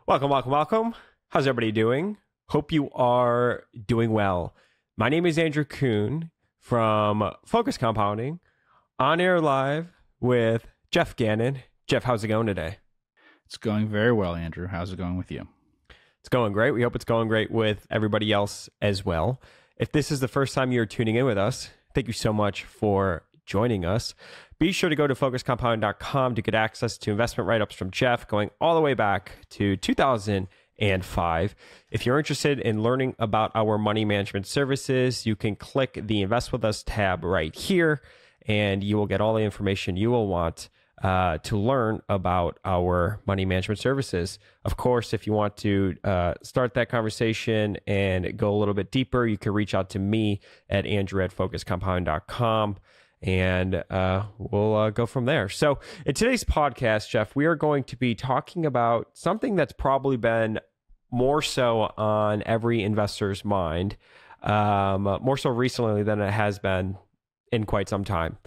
Welcome, welcome, welcome. How's everybody doing? Hope you are doing well. My name is Andrew Kuhn from Focus Compounding, on air live with Geoff Gannon. Geoff, how's it going today? It's going very well, Andrew. How's it going with you? It's going great. We hope it's going great with everybody else as well. If this is the first time you're tuning in with us, thank you so much for joining us. Be sure to go to focuscompounding.com to get access to investment write-ups from Geoff going all the way back to 2005. If you're interested in learning about our money management services, you can click the Invest With Us tab right here, and you will get all the information you will want to learn about our money management services. Of course, if you want to start that conversation and go a little bit deeper, you can reach out to me at andrew@focuscompounding.com. And we'll go from there. So in today's podcast, Geoff, we are going to be talking about something that's probably been more so on every investor's mind, more so recently than it has been in quite some time.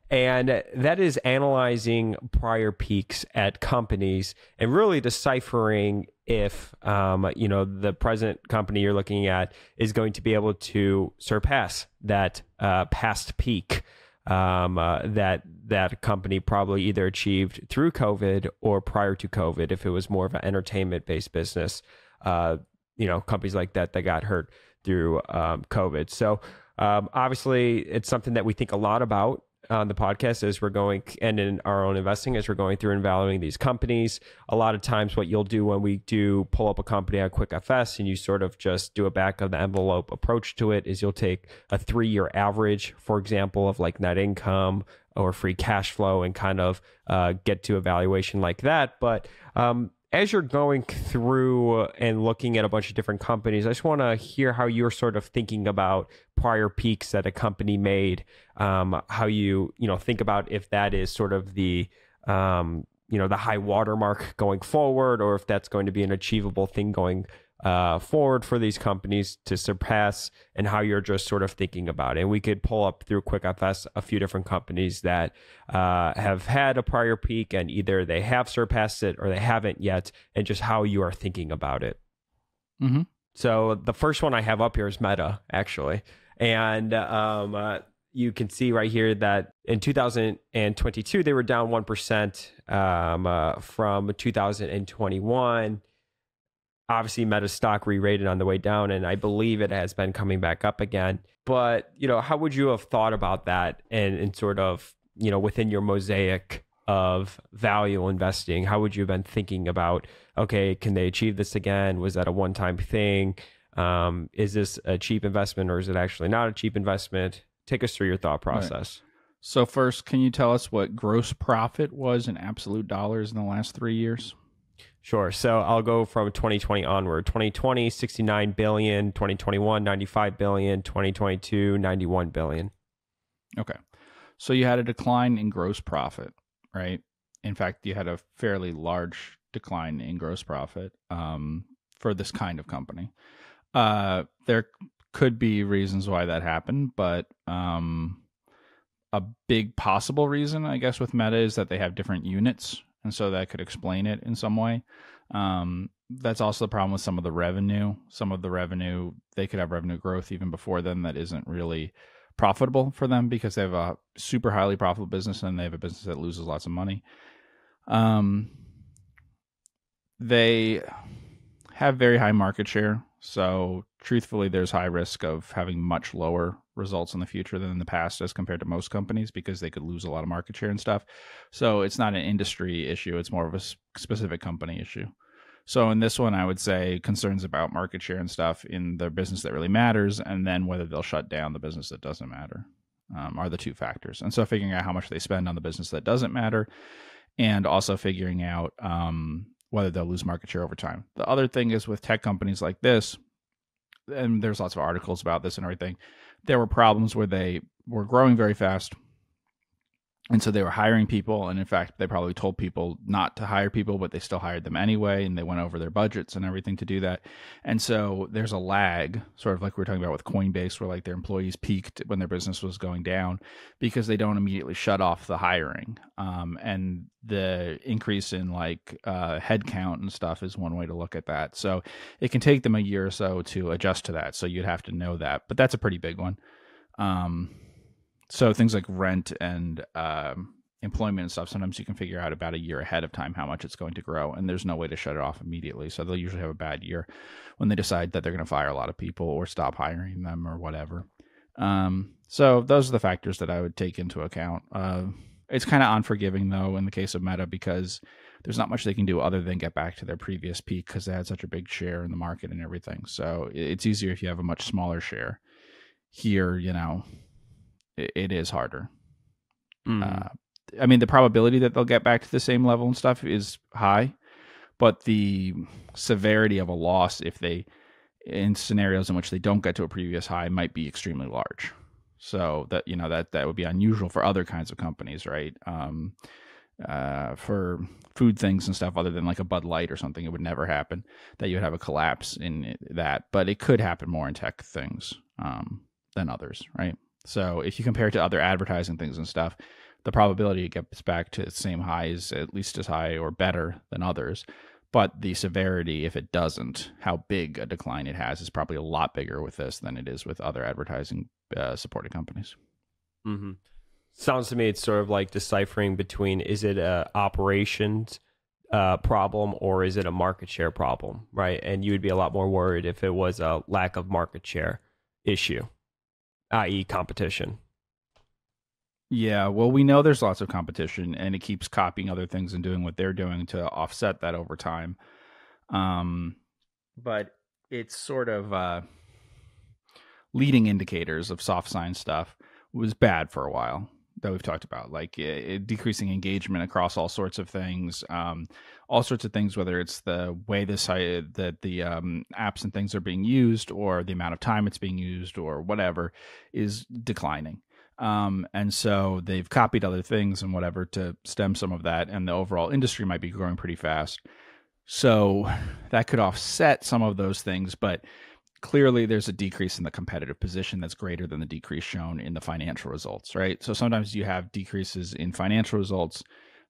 And that is analyzing prior peaks at companies and really deciphering if, the present company you're looking at is going to be able to surpass that past peak that company probably either achieved through COVID or prior to COVID, if it was more of an entertainment-based business, companies like that got hurt through COVID. So obviously, it's something that we think a lot about on the podcast as we're going, and in our own investing as we're going through and valuing these companies. A lot of times what you'll do when we do pull up a company on QuickFS and you sort of just do a back of the envelope approach to it is you'll take a 3-year average, for example, of like net income or free cash flow and kind of get to a valuation like that. But as you're going through and looking at a bunch of different companies, I just want to hear how you're sort of thinking about prior peaks that a company made, how you think about if that is sort of the the high watermark going forward, or if that's going to be an achievable thing going forward for these companies to surpass, and how you're just sort of thinking about it. And we could pull up through QuickFS a few different companies that have had a prior peak and either they have surpassed it or they haven't yet, and just how you are thinking about it. Mm-hmm. So the first one I have up here is Meta, actually. And you can see right here that in 2022, they were down 1% from 2021. Obviously, Meta stock re-rated on the way down, and I believe it has been coming back up again. But, how would you have thought about that and sort of, within your mosaic of value investing, how would you have been thinking about, okay, can they achieve this again? Was that a one-time thing? Is this a cheap investment or is it actually not a cheap investment? Take us through your thought process. Right. So first, can you tell us what gross profit was in absolute dollars in the last 3 years? Sure. So I'll go from 2020 onward. 2020, 69 billion, 2021, 95 billion, 2022, 91 billion. Okay. So you had a decline in gross profit, right? In fact, you had a fairly large decline in gross profit for this kind of company. There could be reasons why that happened, but a big possible reason, I guess, with Meta is that they have different units, and so that could explain it in some way. That's also the problem with some of the revenue. Some of the revenue, they could have revenue growth even before then that isn't really profitable for them because they have a super highly profitable business and they have a business that loses lots of money. They have very high market share. So truthfully, there's high risk of having much lower results in the future than in the past as compared to most companies because they could lose a lot of market share and stuff. So it's not an industry issue. It's more of a specific company issue. So in this one, I would say concerns about market share and stuff in their business that really matters, and then whether they'll shut down the business that doesn't matter are the two factors. And so figuring out how much they spend on the business that doesn't matter, and also figuring out whether they'll lose market share over time. The other thing is with tech companies like this, and there's lots of articles about this and everything, there were problems where they were growing very fast, And so they were hiring people, and in fact, they probably told people not to hire people, but they still hired them anyway, and they went over their budgets and everything to do that. And so there's a lag, sort of like we were talking about with Coinbase, where like their employees peaked when their business was going down because they don't immediately shut off the hiring. And the increase in like headcount and stuff is one way to look at that. So it can take them a year or so to adjust to that. So you'd have to know that, but that's a pretty big one. So things like rent and employment and stuff, sometimes you can figure out about a year ahead of time how much it's going to grow, and there's no way to shut it off immediately. So they'll usually have a bad year when they decide that they're going to fire a lot of people or stop hiring them or whatever. So those are the factors that I would take into account. It's kind of unforgiving, though, in the case of Meta, because there's not much they can do other than get back to their previous peak because they had such a big share in the market and everything. So it's easier if you have a much smaller share. Here, it is harder. I mean, the probability that they'll get back to the same level and stuff is high, but the severity of a loss in scenarios in which they don't get to a previous high might be extremely large. So that, that would be unusual for other kinds of companies, right? For food things and stuff, other than like a Bud Light or something, it would never happen that you would have a collapse in that, but it could happen more in tech things than others, right? So if you compare it to other advertising things and stuff, the probability it gets back to the same high is at least as high or better than others. But the severity, if it doesn't, how big a decline it has, is probably a lot bigger with this than it is with other advertising supported companies. Mm-hmm. Sounds to me it's sort of like deciphering between, is it a operations problem or is it a market share problem, right? And you would be a lot more worried if it was a lack of market share issue, i.e. competition. Yeah, well, we know there's lots of competition, and it keeps copying other things and doing what they're doing to offset that over time. But it's sort of leading indicators of soft sign stuff was bad for a while that we've talked about, like decreasing engagement across all sorts of things, whether it's the way the apps and things are being used or the amount of time it's being used or whatever is declining. And so they've copied other things and whatever to stem some of that, and the overall industry might be growing pretty fast. So that could offset some of those things, but clearly there's a decrease in the competitive position that's greater than the decrease shown in the financial results, right? So sometimes you have decreases in financial results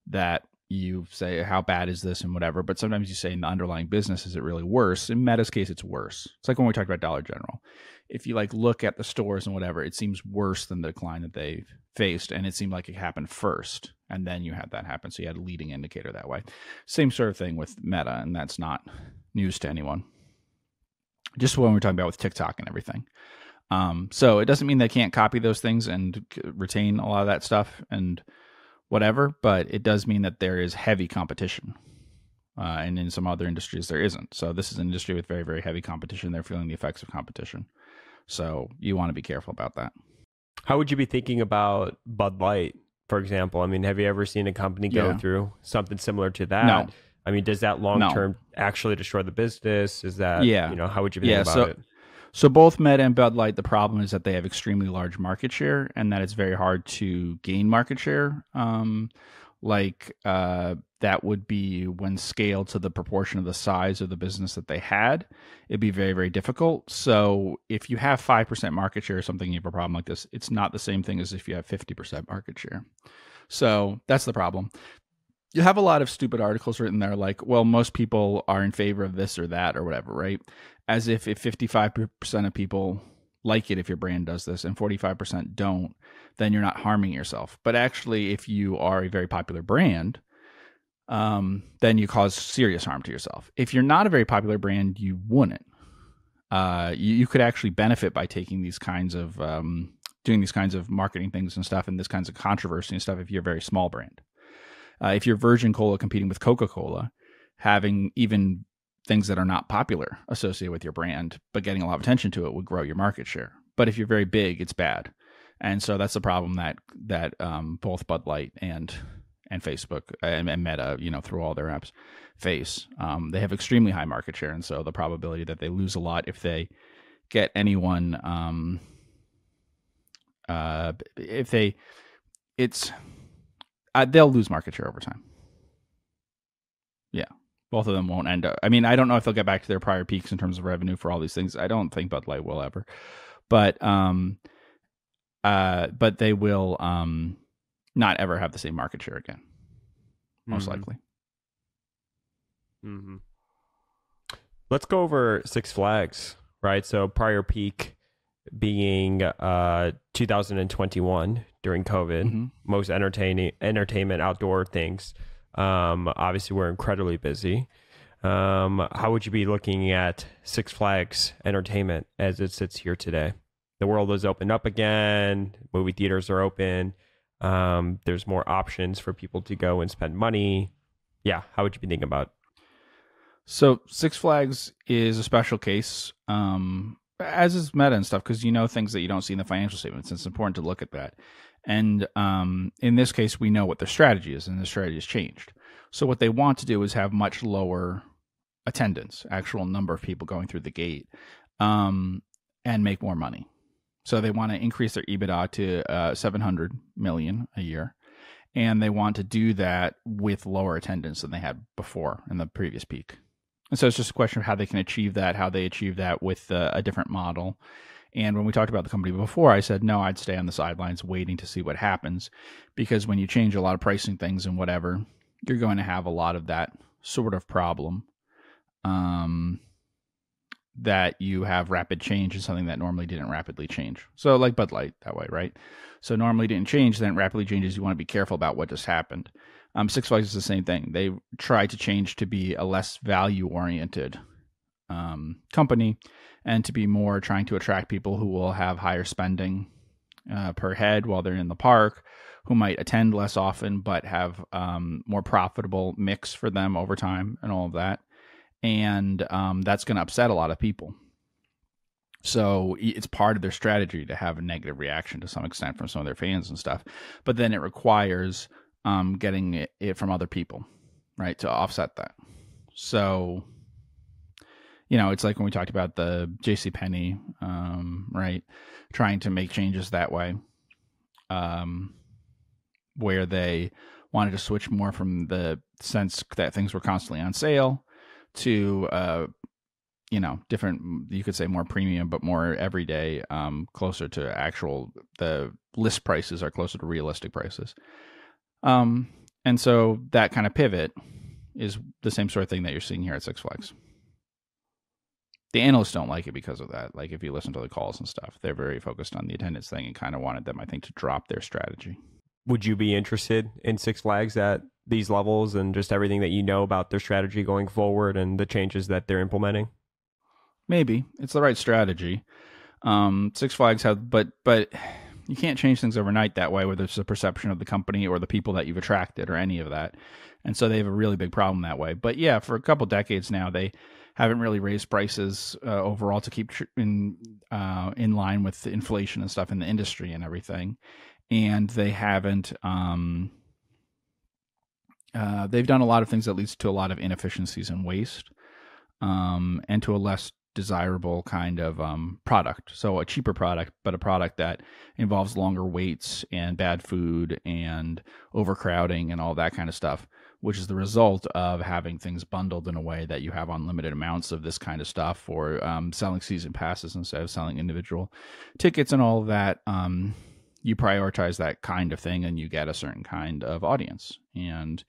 that you say, how bad is this and whatever, but sometimes you say in the underlying business, is it really worse? In Meta's case, it's worse. It's like when we talked about Dollar General. If you like look at the stores and whatever, it seems worse than the decline that they've faced, and it seemed like it happened first, and then you had that happen. So you had a leading indicator that way. Same sort of thing with Meta, and that's not news to anyone. Just when we're talking about with TikTok and everything. So it doesn't mean they can't copy those things and retain a lot of that stuff and whatever, but it does mean that there is heavy competition. And in some other industries, there isn't. So this is an industry with very, very heavy competition. They're feeling the effects of competition. So you want to be careful about that. How would you be thinking about Bud Light, for example? I mean, have you ever seen a company go through something similar to that? No. I mean, does that long-term actually destroy the business? Is that, how would you be thinking about it? So both Meta and Bud Light, the problem is that they have extremely large market share and that it's very hard to gain market share. That would be when scaled to the proportion of the size of the business that they had, it'd be very, very difficult. So if you have 5% market share or something, you have a problem like this, it's not the same thing as if you have 50% market share. So that's the problem. You have a lot of stupid articles written there like, well, most people are in favor of this or that or whatever, right? As if 55% of people like it if your brand does this and 45% don't, then you're not harming yourself. But actually, if you are a very popular brand, then you cause serious harm to yourself. If you're not a very popular brand, you wouldn't. You could actually benefit by taking these kinds of, doing these kinds of marketing things and stuff and this kinds of controversy and stuff if you're a very small brand. If you're Virgin Cola competing with Coca-Cola, having even things that are not popular associated with your brand, but getting a lot of attention to it would grow your market share. But if you're very big, it's bad. And so that's the problem that both Bud Light and Facebook and Meta, through all their apps face. They have extremely high market share. And so the probability that they lose a lot if they get anyone, they'll lose market share over time. Yeah. Both of them won't end up. I mean, I don't know if they'll get back to their prior peaks in terms of revenue for all these things. I don't think Bud Light will ever, but they will not ever have the same market share again, most likely. Mm-hmm. Let's go over Six Flags, right? So prior peak being 2021 during COVID, most entertainment outdoor things. Obviously, we're incredibly busy. How would you be looking at Six Flags Entertainment as it sits here today? The world is opened up again. Movie theaters are open. There's more options for people to go and spend money. Yeah, how would you be thinking about it? So Six Flags is a special case, as is Meta and stuff, because things that you don't see in the financial statements. It's important to look at that. And in this case, we know what their strategy is, and the strategy has changed. So what they want to do is have much lower attendance, actual number of people going through the gate, and make more money. So they want to increase their EBITDA to $700 million a year, and they want to do that with lower attendance than they had before in the previous peak. And so it's just a question of how they can achieve that, how they achieve that with a different model. And when we talked about the company before, I said, no, I'd stay on the sidelines waiting to see what happens, because when you change a lot of pricing things and whatever, you're going to have a lot of that sort of problem, that you have rapid change in something that normally didn't rapidly change. So like Bud Light that way, right? So normally didn't change, then it rapidly changes. You want to be careful about what just happened. Six Flags is the same thing. They try to change to be a less value-oriented company, and to be more trying to attract people who will have higher spending per head while they're in the park, who might attend less often but have more profitable mix for them over time and all of that. And that's going to upset a lot of people. So it's part of their strategy to have a negative reaction to some extent from some of their fans and stuff. But then it requires getting it from other people, right, to offset that. So, it's like when we talked about the JCPenney, right, trying to make changes that way, where they wanted to switch more from the sense that things were constantly on sale to different, you could say more premium, but more everyday, closer to the list prices are closer to realistic prices. And so that kind of pivot is the same sort of thing that you're seeing here at Six Flags. The analysts don't like it because of that. Like if you listen to the calls and stuff, they're very focused on the attendance thing and kind of wanted them, I think, to drop their strategy. Would you be interested in Six Flags at these levels and just everything that you know about their strategy going forward and the changes that they're implementing? Maybe. It's the right strategy. Six Flags have, but you can't change things overnight that way, whether it's the perception of the company or the people that you've attracted or any of that. And so they have a really big problem that way. But yeah, for a couple decades now, they haven't really raised prices overall to keep in line with inflation and stuff in the industry and everything. And they haven't, they've done a lot of things that leads to a lot of inefficiencies and waste, and to a less desirable kind of product. So a cheaper product, but a product that involves longer waits and bad food and overcrowding and all that kind of stuff, which is the result of having things bundled in a way that you have unlimited amounts of this kind of stuff, or selling season passes instead of selling individual tickets and all of that. You prioritize that kind of thing and you get a certain kind of audience, and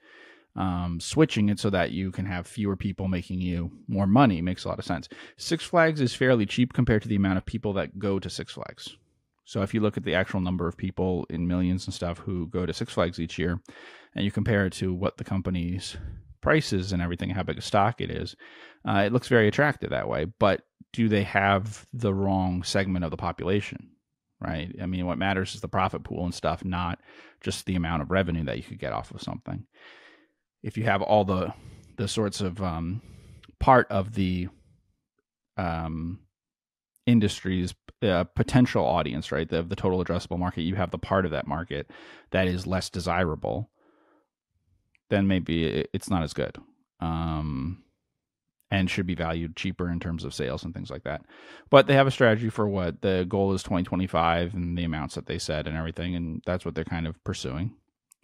switching it so that you can have fewer people making you more money makes a lot of sense. Six Flags is fairly cheap compared to the amount of people that go to Six Flags. So if you look at the actual number of people in millions and stuff who go to Six Flags each year, and you compare it to what the company's prices and everything, how big a stock it is, it looks very attractive that way. But do they have the wrong segment of the population? Right? I mean, what matters is the profit pool and stuff, not just the amount of revenue that you could get off of something. If you have all the sorts of part of the industry's potential audience, right, the total addressable market, you have the part of that market that is less desirable, then maybe it's not as good, and should be valued cheaper in terms of sales and things like that. But they have a strategy for what the goal is 2025 and the amounts that they set and everything, and that's what they're kind of pursuing.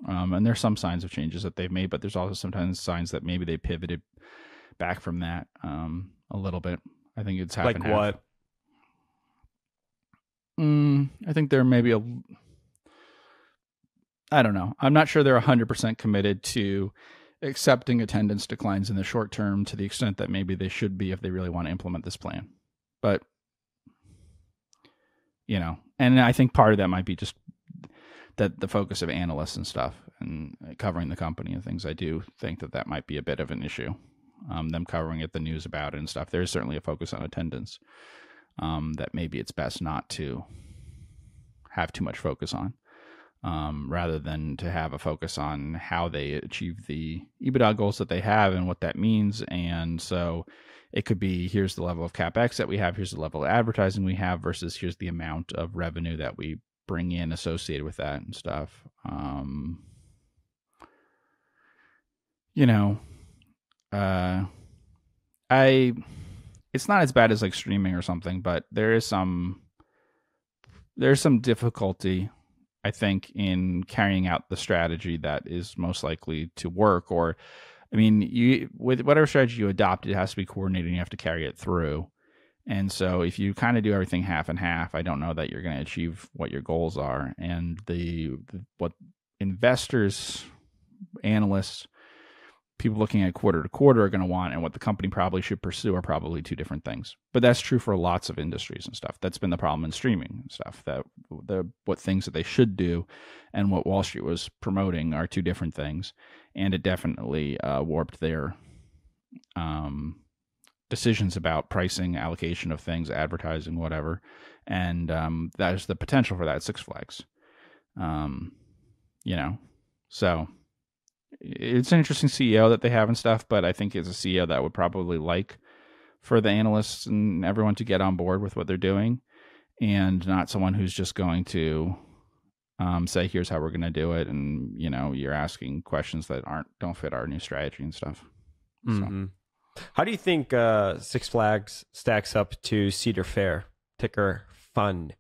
And there's some signs of changes that they've made, but there's also sometimes signs that maybe they pivoted back from that a little bit. I think it's half Like and half. what? I think they're maybe I don't know. I'm not sure they're 100% committed to accepting attendance declines in the short term to the extent that maybe they should be if they really want to implement this plan. But, and I think part of that might be just that the focus of analysts and stuff and covering the company and things. I do think that might be a bit of an issue. Them covering it, the news about it and stuff. There's certainly a focus on attendance that maybe it's best not to have too much focus on. Rather than to have a focus on how they achieve the EBITDA goals that they have and what that means. And so it could be, here's the level of CapEx that we have, here's the level of advertising we have versus here's the amount of revenue that we bring in associated with that and stuff. It's not as bad as like streaming or something, but there's some difficulty, I think, in carrying out the strategy that is most likely to work. Or, I mean, with whatever strategy you adopt, it has to be coordinated and you have to carry it through. And so if you kind of do everything half and half, I don't know that you're going to achieve what your goals are. And what investors, analysts, people looking at quarter to quarter are going to want and what the company probably should pursue are probably two different things. But that's true for lots of industries and stuff. That's been the problem in streaming and stuff, that what things that they should do and what Wall Street was promoting are two different things. And it definitely warped their decisions about pricing, allocation of things, advertising, whatever. And there's the potential for that at Six Flags. So it's an interesting CEO that they have and stuff, but I think it's a CEO that would probably like for the analysts and everyone to get on board with what they're doing, and not someone who's just going to say, here's how we're going to do it. And, you're asking questions that don't fit our new strategy and stuff. Mm-hmm. So. How do you think Six Flags stacks up to Cedar Fair, ticker FUN?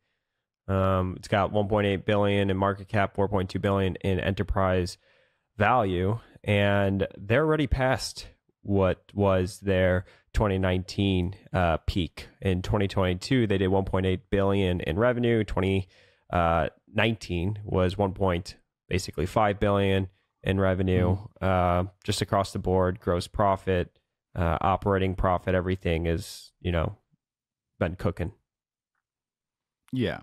It's got $1.8 billion in market cap, $4.2 billion in enterprise value, and they're already past what was their 2019 peak. In 2022, they did $1.8 billion in revenue. 2019 was basically $5 billion in revenue. Just across the board, gross profit, operating profit, everything is been cooking. Yeah.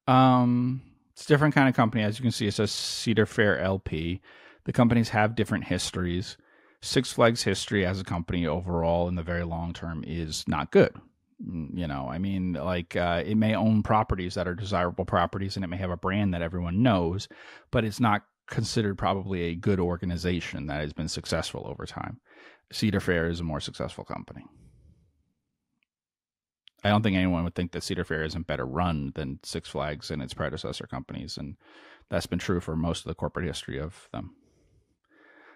It's a different kind of company. As you can see, it says Cedar Fair LP. The companies have different histories. Six Flags history as a company overall in the very long term is not good. It may own properties that are desirable properties and it may have a brand that everyone knows, but it's not considered probably a good organization that has been successful over time. Cedar Fair is a more successful company. I don't think anyone would think that Cedar Fair isn't better run than Six Flags and its predecessor companies, and that's been true for most of the corporate history of them.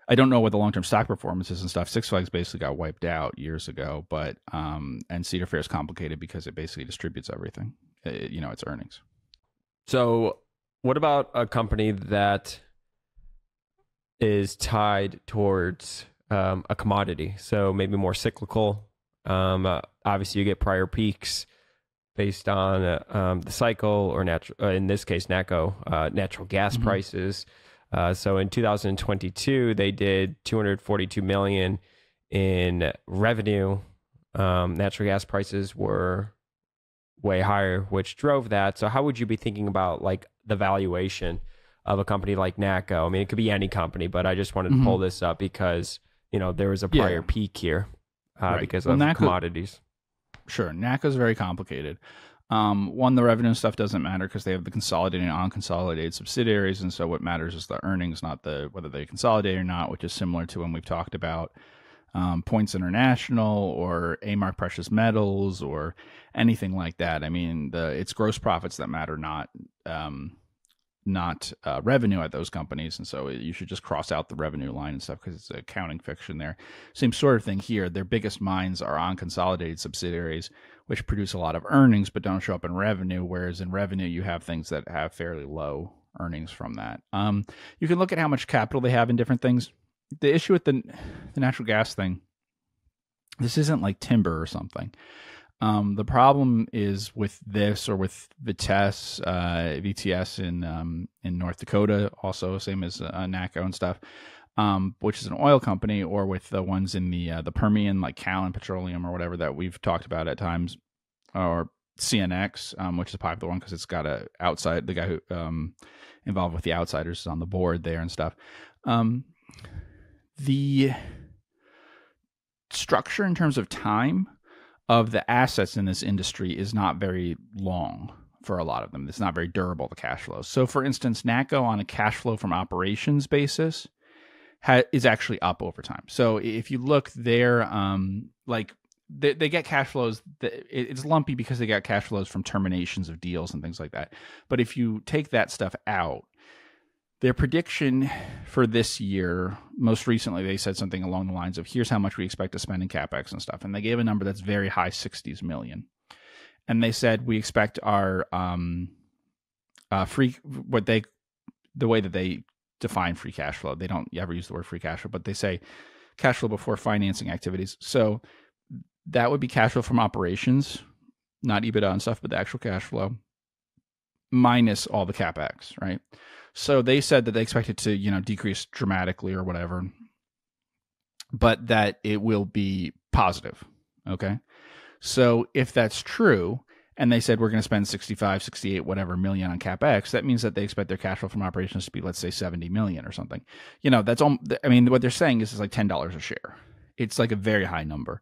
I don't know what the long-term stock performance is and stuff. Six Flags basically got wiped out years ago, but and Cedar Fair is complicated because it basically distributes everything, its earnings. So what about a company that is tied towards a commodity? So maybe more cyclical. Obviously, you get prior peaks based on the cycle, or in this case, natural gas prices. So in 2022, they did $242 million in revenue. Natural gas prices were way higher, which drove that. So how would you be thinking about like the valuation of a company like NACCO? I mean, it could be any company, but I just wanted to pull this up because there was a prior peak here because of commodities. Sure, NACCO is very complicated. The revenue and stuff doesn't matter because they have the consolidated and unconsolidated subsidiaries, and so what matters is the earnings, not whether they consolidate or not, which is similar to when we've talked about Points International or A-Mark Precious Metals or anything like that. I mean, it's gross profits that matter, not revenue at those companies, and so you should just cross out the revenue line and stuff because it's an accounting fiction there. Same sort of thing here. Their biggest mines are unconsolidated subsidiaries, which produce a lot of earnings but don't show up in revenue, whereas in revenue you have things that have fairly low earnings from that. You can look at how much capital they have in different things. The issue with the natural gas thing, this isn't like timber or something. The problem is with this, or with VTS in North Dakota, also same as NACO and stuff, which is an oil company, or with the ones in the Permian, like Callon Petroleum or whatever that we've talked about at times, or CNX, which is a popular one because it's got the guy who involved with the Outsiders is on the board there and stuff. The structure in terms of time of the assets in this industry is not very long for a lot of them. It's not very durable, the cash flows. So, for instance, NACO on a cash flow from operations basis is actually up over time. So if you look there, they get cash flows. It's lumpy because they got cash flows from terminations of deals and things like that. But if you take that stuff out, their prediction for this year, most recently, they said something along the lines of, here's how much we expect to spend in CapEx and stuff. And they gave a number that's very high, 60s million. And they said, we expect our the way that they define free cash flow. They don't ever use the word free cash flow, but they say cash flow before financing activities. So that would be cash flow from operations, not EBITDA and stuff, but the actual cash flow minus all the CapEx, right? So they said that they expect it to, decrease dramatically or whatever, but that it will be positive. Okay. So if that's true, and they said we're going to spend 65, 68, whatever million on CapEx, that means that they expect their cash flow from operations to be, let's say, 70 million or something. That's all. I mean, what they're saying is it's like $10 a share. It's like a very high number.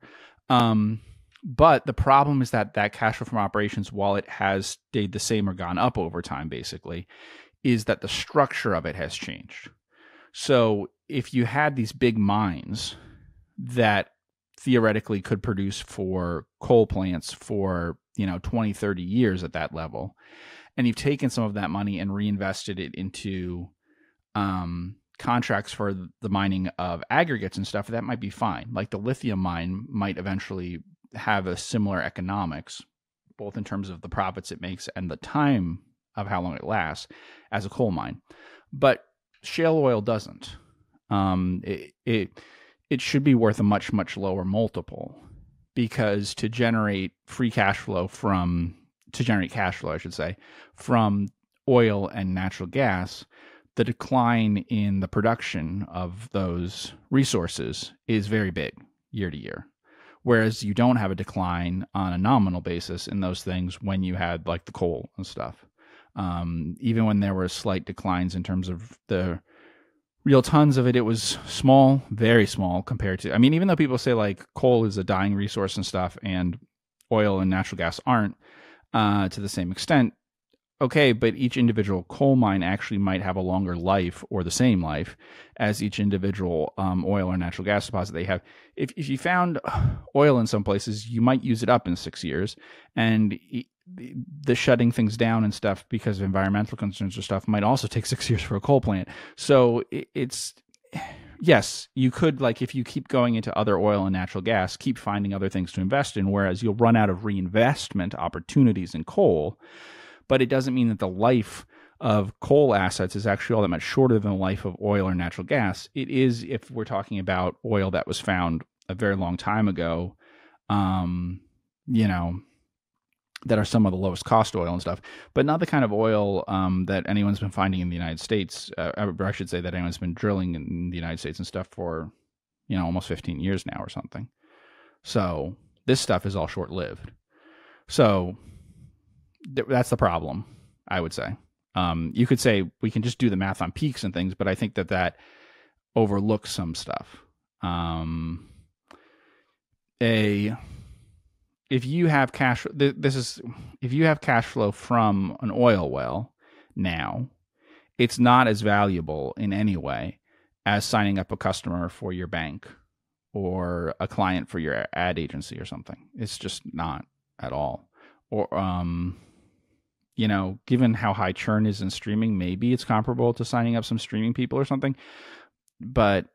But the problem is that cash flow from operations, while it has stayed the same or gone up over time, basically, is that the structure of it has changed. So if you had these big mines that theoretically could produce for coal plants for 20, 30 years at that level, and you've taken some of that money and reinvested it into contracts for the mining of aggregates and stuff, that might be fine. Like the lithium mine might eventually have a similar economics, both in terms of the profits it makes and the time of how long it lasts, as a coal mine. But shale oil doesn't. It should be worth a much, much lower multiple, because to generate cash flow, from oil and natural gas, the decline in the production of those resources is very big year to year. Whereas you don't have a decline on a nominal basis in those things when you had like the coal and stuff. Even when there were slight declines in terms of the real tons of it, it was small, very small compared to, even though people say like coal is a dying resource and stuff, and oil and natural gas aren't to the same extent. Okay, but each individual coal mine actually might have a longer life, or the same life, as each individual oil or natural gas deposit they have. If you found oil in some places, you might use it up in 6 years, and the shutting things down and stuff because of environmental concerns or stuff might also take 6 years for a coal plant. So it's, yes, you could, like, if you keep going into other oil and natural gas, keep finding other things to invest in, whereas you'll run out of reinvestment opportunities in coal. But it doesn't mean that the life of coal assets is actually all that much shorter than the life of oil or natural gas. It is if we're talking about oil that was found a very long time ago, that are some of the lowest cost oil and stuff, but not the kind of oil that anyone's been finding in the United States. Or I should say that anyone's been drilling in the United States and stuff for, almost 15 years now or something. So this stuff is all short-lived. So that's the problem, I would say. You could say we can just do the math on peaks and things, but I think that overlooks some stuff. If you have cash, if you have cash flow from an oil well now, it's not as valuable in any way as signing up a customer for your bank or a client for your ad agency or something. It's just not at all. Or, given how high churn is in streaming, maybe it's comparable to signing up some streaming people or something. But,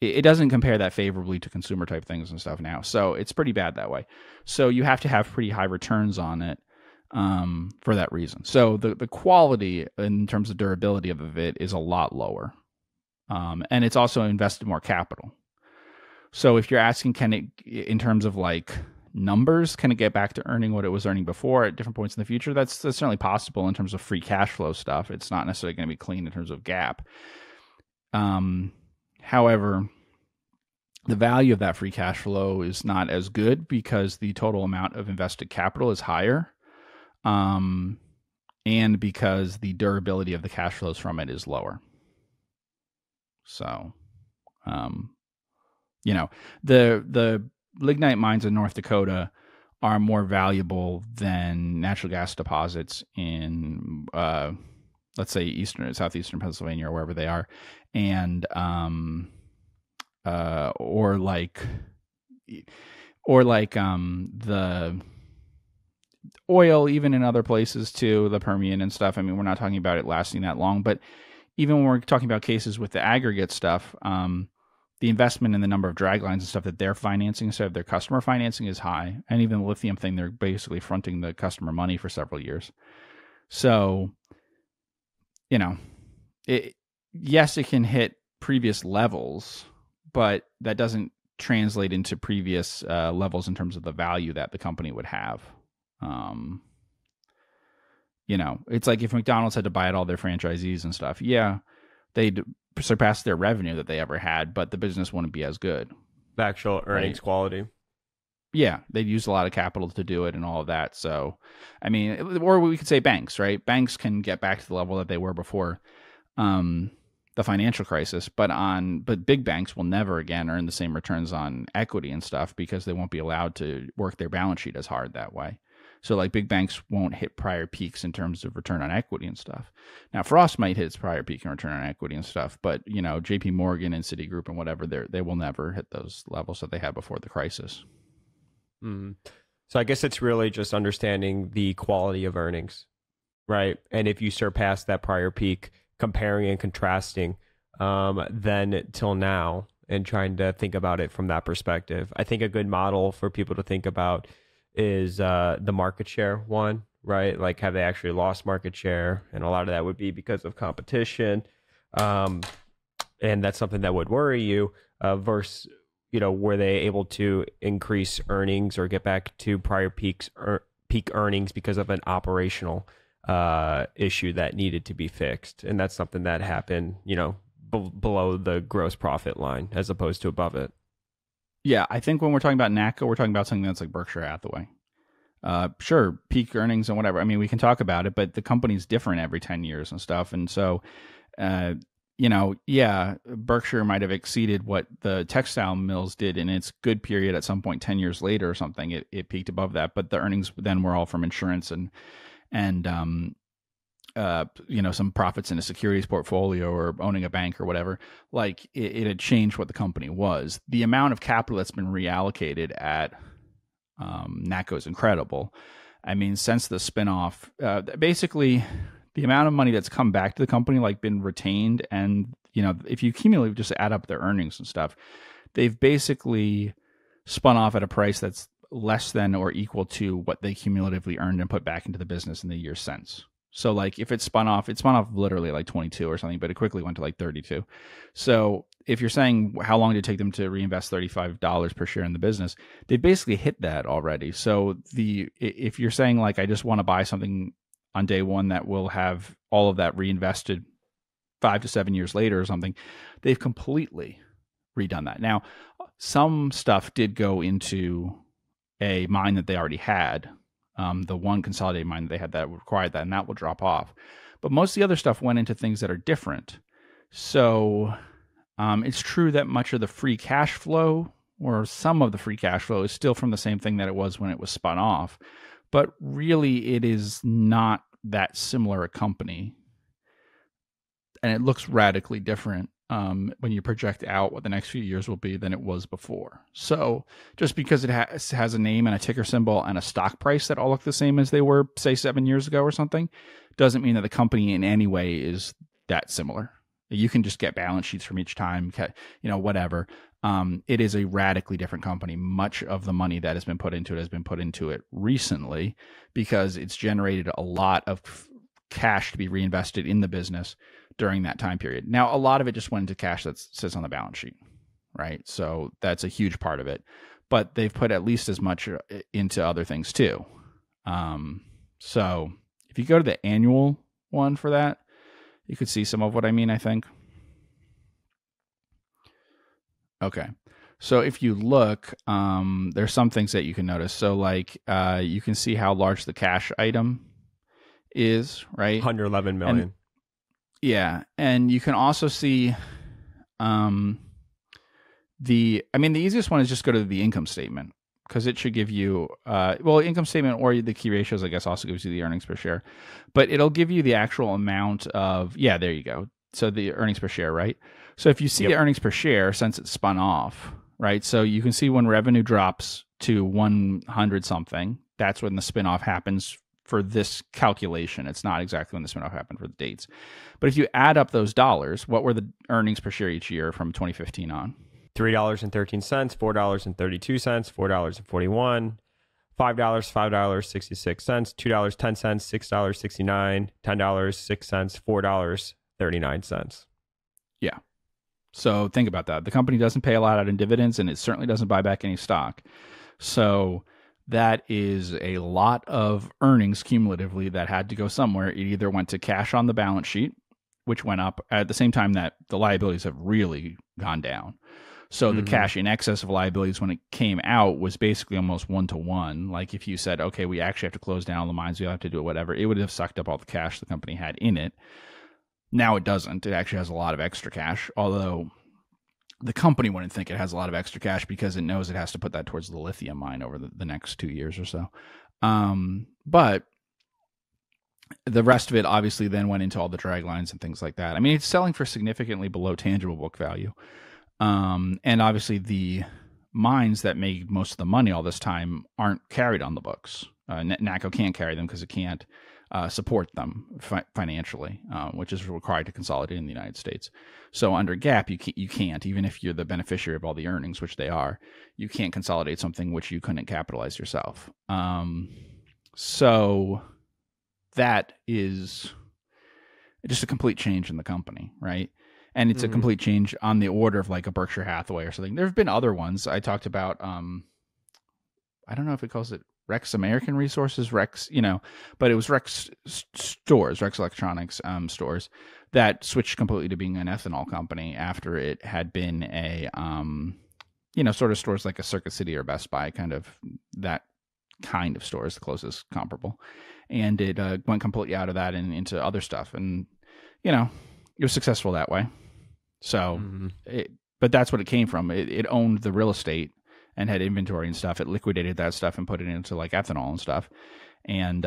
it doesn't compare that favorably to consumer type things and stuff now. So it's pretty bad that way. So you have to have pretty high returns on it for that reason. So the quality in terms of durability of it is a lot lower. And it's also invested more capital. So if you're asking, can it, in terms of like numbers, can it get back to earning what it was earning before at different points in the future? That's certainly possible in terms of free cash flow stuff. It's not necessarily going to be clean in terms of GAAP. However, the value of that free cash flow is not as good because the total amount of invested capital is higher. And because the durability of the cash flows from it is lower. So, the lignite mines in North Dakota are more valuable than natural gas deposits in, let's say, southeastern Pennsylvania or wherever they are, and the oil, even in other places too, the Permian and stuff. I mean, we're not talking about it lasting that long, but even when we're talking about cases with the aggregate stuff, the investment in the number of drag lines and stuff that they're financing instead of their customer financing is high. And even the lithium thing, they're basically fronting the customer money for several years. So, yes, it can hit previous levels, but that doesn't translate into previous levels in terms of the value that the company would have. It's like if McDonald's had to buy out all their franchisees and stuff, yeah, they'd surpass their revenue that they ever had, but the business wouldn't be as good. The actual earnings quality. Yeah, they'd use a lot of capital to do it and all of that. So, I mean, or we could say banks, right? Banks can get back to the level that they were before the financial crisis, but big banks will never again earn the same returns on equity and stuff because they won't be allowed to work their balance sheet as hard that way. So like big banks won't hit prior peaks in terms of return on equity and stuff. Now Frost might hit its prior peak in return on equity and stuff, but JP Morgan and Citigroup and whatever, they will never hit those levels that they had before the crisis. Mm. So I guess it's really just understanding the quality of earnings, right? And if you surpass that prior peak, comparing and contrasting then till now and trying to think about it from that perspective. I think a good model for people to think about is the market share one, right? Like, have they actually lost market share? And a lot of that would be because of competition. And that's something that would worry you versus, were they able to increase earnings or get back to prior peak earnings because of an operational issue that needed to be fixed. And that's something that happened, below the gross profit line as opposed to above it. Yeah, I think when we're talking about NACA, we're talking about something that's like Berkshire Hathaway. Sure, peak earnings and whatever. I mean, we can talk about it, but the company's different every 10 years and stuff. And so, Berkshire might have exceeded what the textile mills did in its good period at some point 10 years later or something. It peaked above that, but the earnings then were all from insurance and some profits in a securities portfolio or owning a bank or whatever. Like it had changed what the company was. The amount of capital that's been reallocated at NACCO is incredible. I mean, since the spinoff, basically the amount of money that's come back to the company, like been retained. And, if you cumulatively just add up their earnings and stuff, they've basically spun off at a price that's less than or equal to what they cumulatively earned and put back into the business in the years since. So like if it spun off literally like 22 or something, but it quickly went to like 32. So if you're saying how long did it take them to reinvest $35 per share in the business, they basically hit that already. So if you're saying like, I just want to buy something on day one that will have all of that reinvested 5 to 7 years later or something, they've completely redone that. Now, some stuff did go into a mine that they already had, the one consolidated mine that they had that required that, and that will drop off. But most of the other stuff went into things that are different. So it's true that much of the free cash flow, or some of the free cash flow, is still from the same thing that it was when it was spun off. But really, it is not that similar a company. And it looks radically different when you project out what the next few years will be than it was before. So just because it has a name and a ticker symbol and a stock price that all look the same as they were, say, 7 years ago or something, doesn't mean that the company in any way is that similar. You can just get balance sheets from each time, whatever. It is a radically different company. Much of the money that has been put into it has been put into it recently because it's generated a lot of cash to be reinvested in the business during that time period. Now, a lot of it just went into cash that sits on the balance sheet, right? So that's a huge part of it. But they've put at least as much into other things too. So if you go to the annual one for that, you could see some of what I mean, I think. Okay. So if you look, there's some things that you can notice. So like you can see how large the cash item is, right? 111 million. And you can also see the easiest one is just go to the income statement because it should give you, income statement or the key ratios, I guess, also gives you the earnings per share. But it'll give you the actual amount of, there you go. So the earnings per share, right? So if you see the earnings per share, since it's spun off, right? So you can see when revenue drops to 100 something, that's when the spinoff happens for this calculation. It's not exactly when the spinoff happened for the dates. But if you add up those dollars, what were the earnings per share each year from 2015 on? $3.13, $4.32, $4.41, $5, $5.66, $2.10, $6.69, $10.06, $4.39. Yeah. So think about that. The company doesn't pay a lot out in dividends, and it certainly doesn't buy back any stock. So that is a lot of earnings cumulatively that had to go somewhere. It either went to cash on the balance sheet, which went up at the same time that the liabilities have really gone down. So the cash in excess of liabilities when it came out was basically almost 1-to-1. Like if you said, okay, we actually have to close down all the mines, we have to do whatever, it would have sucked up all the cash the company had in it. Now it doesn't. It actually has a lot of extra cash, although the company wouldn't think it has a lot of extra cash because it knows it has to put that towards the lithium mine over the next 2 years or so. But the rest of it obviously then went into all the drag lines and things like that. I mean, it's selling for significantly below tangible book value. And obviously the mines that made most of the money all this time aren't carried on the books. NACCO can't carry them because it can't support them financially, which is required to consolidate in the United States. So under GAAP, you can't, even if you're the beneficiary of all the earnings, which they are, you can't consolidate something which you couldn't capitalize yourself. So that is just a complete change in the company, right? And it's a complete change on the order of like a Berkshire Hathaway or something. There have been other ones. I talked about, I don't know if it calls it Rex American Resources, Rex, but it was Rex stores, Rex Electronics stores that switched completely to being an ethanol company after it had been a, sort of stores like a Circuit City or Best Buy, kind of that kind of store is the closest comparable. And it went completely out of that and into other stuff. And, it was successful that way. So, but that's what it came from. It owned the real estate and had inventory and stuff. It liquidated that stuff and put it into like ethanol and stuff. And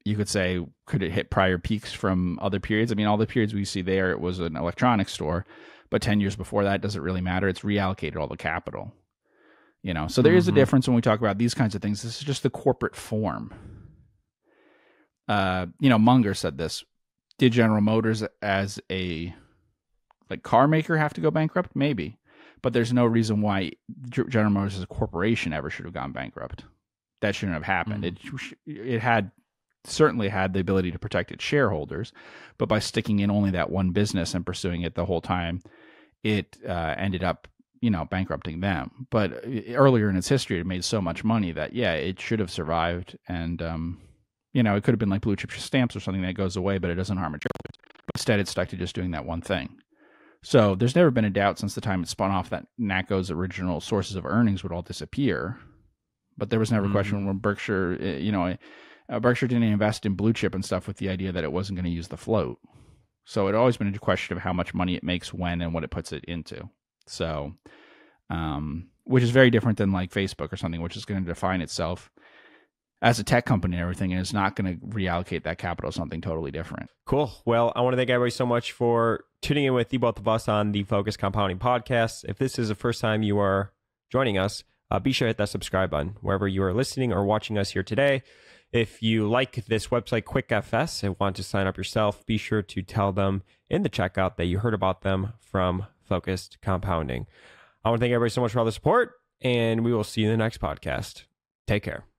you could say, could it hit prior peaks from other periods? I mean, all the periods we see there, it was an electronics store, but 10 years before that, doesn't really matter. It's reallocated all the capital, So there is a difference when we talk about these kinds of things. This is just the corporate form. Munger said this. Did General Motors as a car maker have to go bankrupt? Maybe. But there's no reason why General Motors as a corporation ever should have gone bankrupt. That shouldn't have happened. It had certainly had the ability to protect its shareholders, but by sticking in only that one business and pursuing it the whole time, it ended up, bankrupting them. But earlier in its history, it made so much money that, it should have survived. And, it could have been like blue chip stamps or something that goes away, but it doesn't harm its shareholders. But instead, it stuck to just doing that one thing. So there's never been a doubt since the time it spun off that NACCO's original sources of earnings would all disappear. But there was never a question when Berkshire, Berkshire didn't invest in blue chip and stuff with the idea that it wasn't going to use the float. So it always been a question of how much money it makes when and what it puts it into. So, which is very different than like Facebook or something, which is going to define itself as a tech company and everything, and it's not going to reallocate that capital to something totally different. Cool. Well, I want to thank everybody so much for tuning in with the both of us on the Focus Compounding Podcast. If this is the first time you are joining us, be sure to hit that subscribe button wherever you are listening or watching us here today. If you like this website, QuickFS, and want to sign up yourself, be sure to tell them in the checkout that you heard about them from Focused Compounding. I want to thank everybody so much for all the support, and we will see you in the next podcast. Take care.